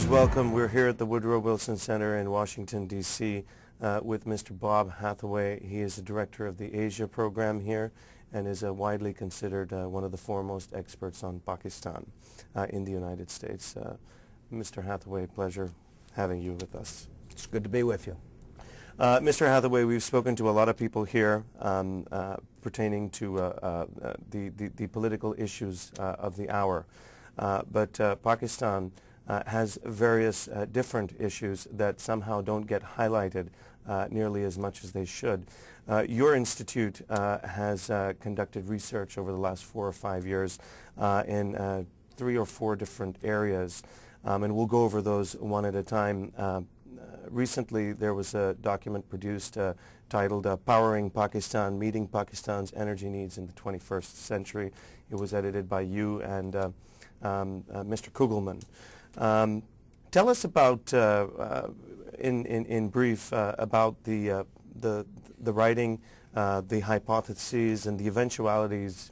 Welcome. We're here at the Woodrow Wilson Center in Washington, D.C. With Mr. Bob Hathaway. He is the director of the Asia program here and is widely considered one of the foremost experts on Pakistan in the United States. Mr. Hathaway, pleasure having you with us. It's good to be with you. Mr. Hathaway, we've spoken to a lot of people here pertaining to the political issues of the hour. But Pakistan has various different issues that somehow don't get highlighted nearly as much as they should. Your institute has conducted research over the last 4 or 5 years in 3 or 4 different areas, and we'll go over those one at a time. Recently, there was a document produced titled Powering Pakistan, Meeting Pakistan's Energy Needs in the 21st Century. It was edited by you and Mr. Kugelman. Tell us about, in brief, about the writing, the hypotheses, and the eventualities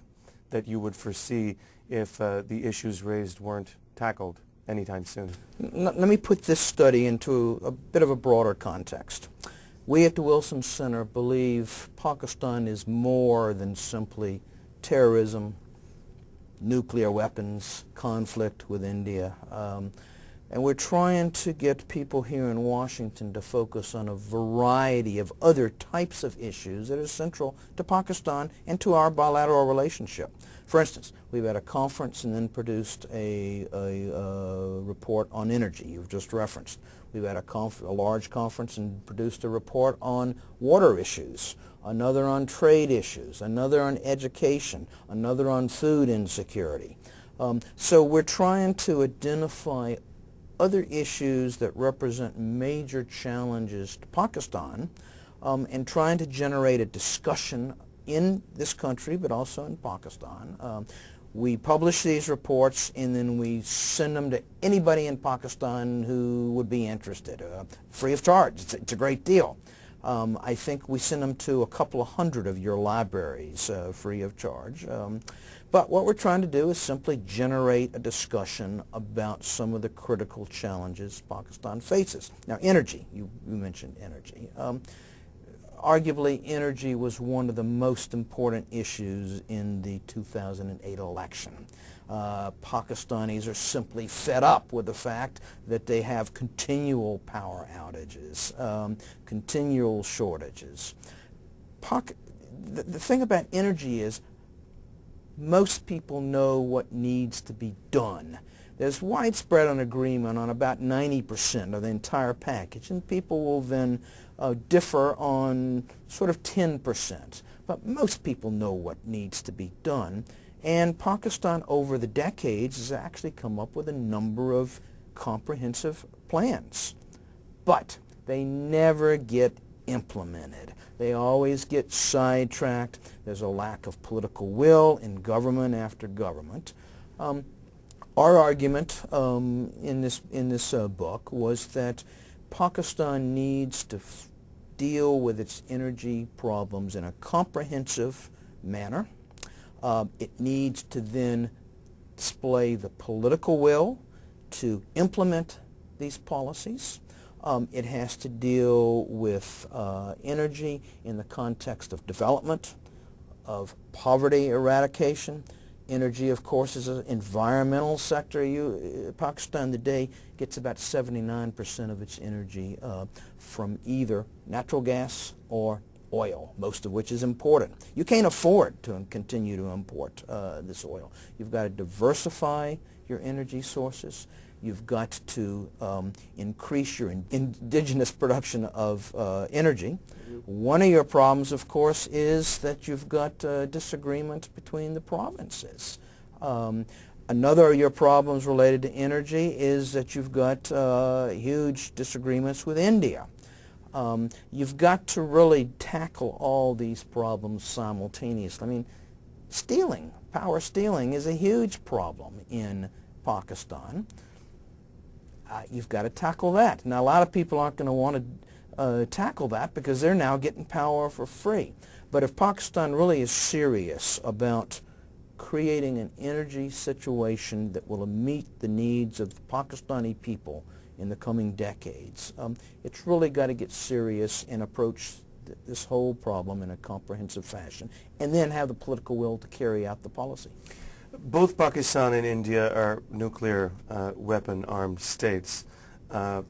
that you would foresee if the issues raised weren't tackled anytime soon. Let me put this study into a bit of a broader context. We at the Wilson Center believe Pakistan is more than simply terrorism, nuclear weapons, conflict with India. And we're trying to get people here in Washington to focus on a variety of other types of issues that are central to Pakistan and to our bilateral relationship. For instance, we've had a conference and then produced a report on energy, you've just referenced. We've had a large conference and produced a report on water issues, another on trade issues, another on education, another on food insecurity. So we're trying to identify other issues that represent major challenges to Pakistan and trying to generate a discussion in this country but also in Pakistan. We publish these reports and then we send them to anybody in Pakistan who would be interested, free of charge. It's a great deal. I think we send them to a couple of hundred of your libraries free of charge. But what we're trying to do is simply generate a discussion about some of the critical challenges Pakistan faces. Now, energy, you mentioned energy. Arguably, energy was one of the most important issues in the 2008 election. Pakistanis are simply fed up with the fact that they have continual power outages, continual shortages. The thing about energy is most people know what needs to be done. There's widespread agreement on about 90% of the entire package, and people will then differ on sort of 10%. But most people know what needs to be done, and Pakistan over the decades has actually come up with a number of comprehensive plans. But they never get implemented. They always get sidetracked. There's a lack of political will in government after government. Our argument in this book was that Pakistan needs to deal with its energy problems in a comprehensive manner. It needs to then display the political will to implement these policies. It has to deal with energy in the context of development, of poverty eradication. Energy, of course, is an environmental sector. Pakistan today gets about 79% of its energy from either natural gas or oil, most of which is imported. You can't afford to continue to import this oil. You've got to diversify your energy sources. You've got to increase your indigenous production of energy. One of your problems, of course, is that you've got disagreement between the provinces. Another of your problems related to energy is that you've got huge disagreements with India. You've got to really tackle all these problems simultaneously. I mean, power stealing is a huge problem in Pakistan. You've got to tackle that. Now, a lot of people aren't going to want to tackle that because they're now getting power for free. But if Pakistan really is serious about creating an energy situation that will meet the needs of the Pakistani people in the coming decades. It's really got to get serious and approach this whole problem in a comprehensive fashion, and then have the political will to carry out the policy. Both Pakistan and India are nuclear weapon-armed states,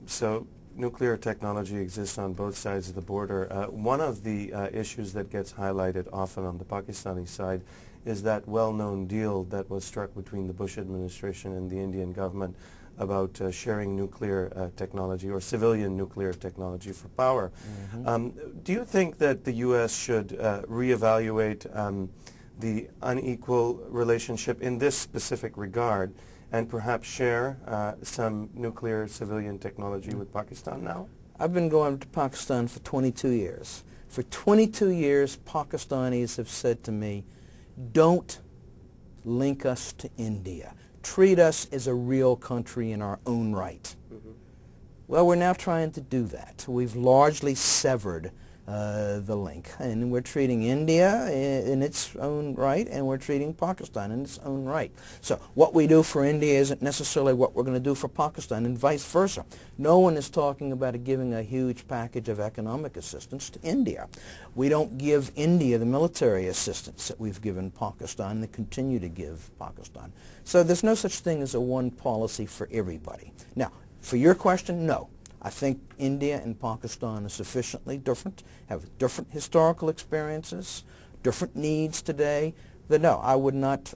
so nuclear technology exists on both sides of the border. One of the issues that gets highlighted often on the Pakistani side is that well-known deal that was struck between the Bush administration and the Indian government about sharing nuclear technology or civilian nuclear technology for power. Do you think that the U.S. should reevaluate the unequal relationship in this specific regard and perhaps share some nuclear civilian technology with Pakistan now? I've been going to Pakistan for 22 years. For 22 years, Pakistanis have said to me, don't link us to India. Treat us as a real country in our own right. Well, we're now trying to do that. We've largely severed the link, and we're treating India in its own right, and we're treating Pakistan in its own right. So what we do for India isn't necessarily what we're going to do for Pakistan, and vice versa. No one is talking about giving a huge package of economic assistance to India. We don't give India the military assistance that we've given Pakistan and continue to give Pakistan. So there's no such thing as a one policy for everybody. Now, for your question, no. I think India and Pakistan are sufficiently different, have different historical experiences, different needs today, that no, I would not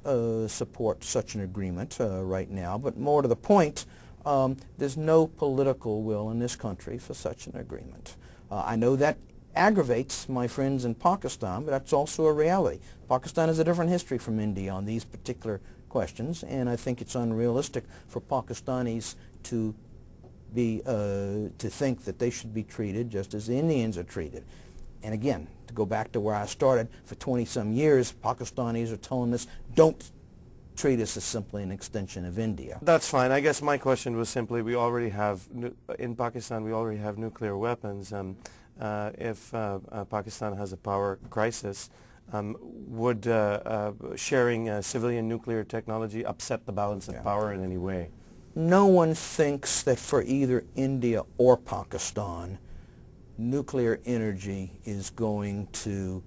support such an agreement right now. But more to the point, there's no political will in this country for such an agreement. I know that aggravates my friends in Pakistan, but that's also a reality. Pakistan has a different history from India on these particular questions, and I think it's unrealistic for Pakistanis to think that they should be treated just as the Indians are treated. And again, to go back to where I started, for 20-some years, Pakistanis are telling us, don't treat us as simply an extension of India. That's fine. I guess my question was simply, we already have, in Pakistan, we already have nuclear weapons. If Pakistan has a power crisis, would sharing civilian nuclear technology upset the balance of power in any way? No one thinks that for either India or Pakistan, nuclear energy is going to,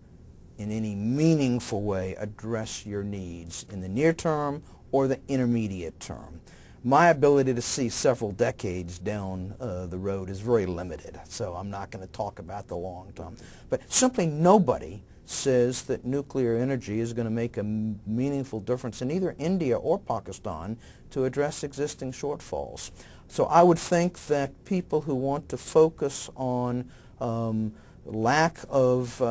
in any meaningful way, address your needs in the near term or the intermediate term. My ability to see several decades down the road is very limited, so I'm not going to talk about the long term. But simply nobody says that nuclear energy is going to make a meaningful difference in either India or Pakistan to address existing shortfalls. So I would think that people who want to focus on lack of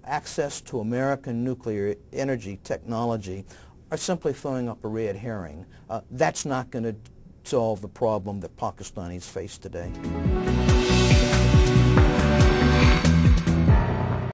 access to American nuclear energy technology are simply throwing up a red herring. That's not going to solve the problem that Pakistanis face today.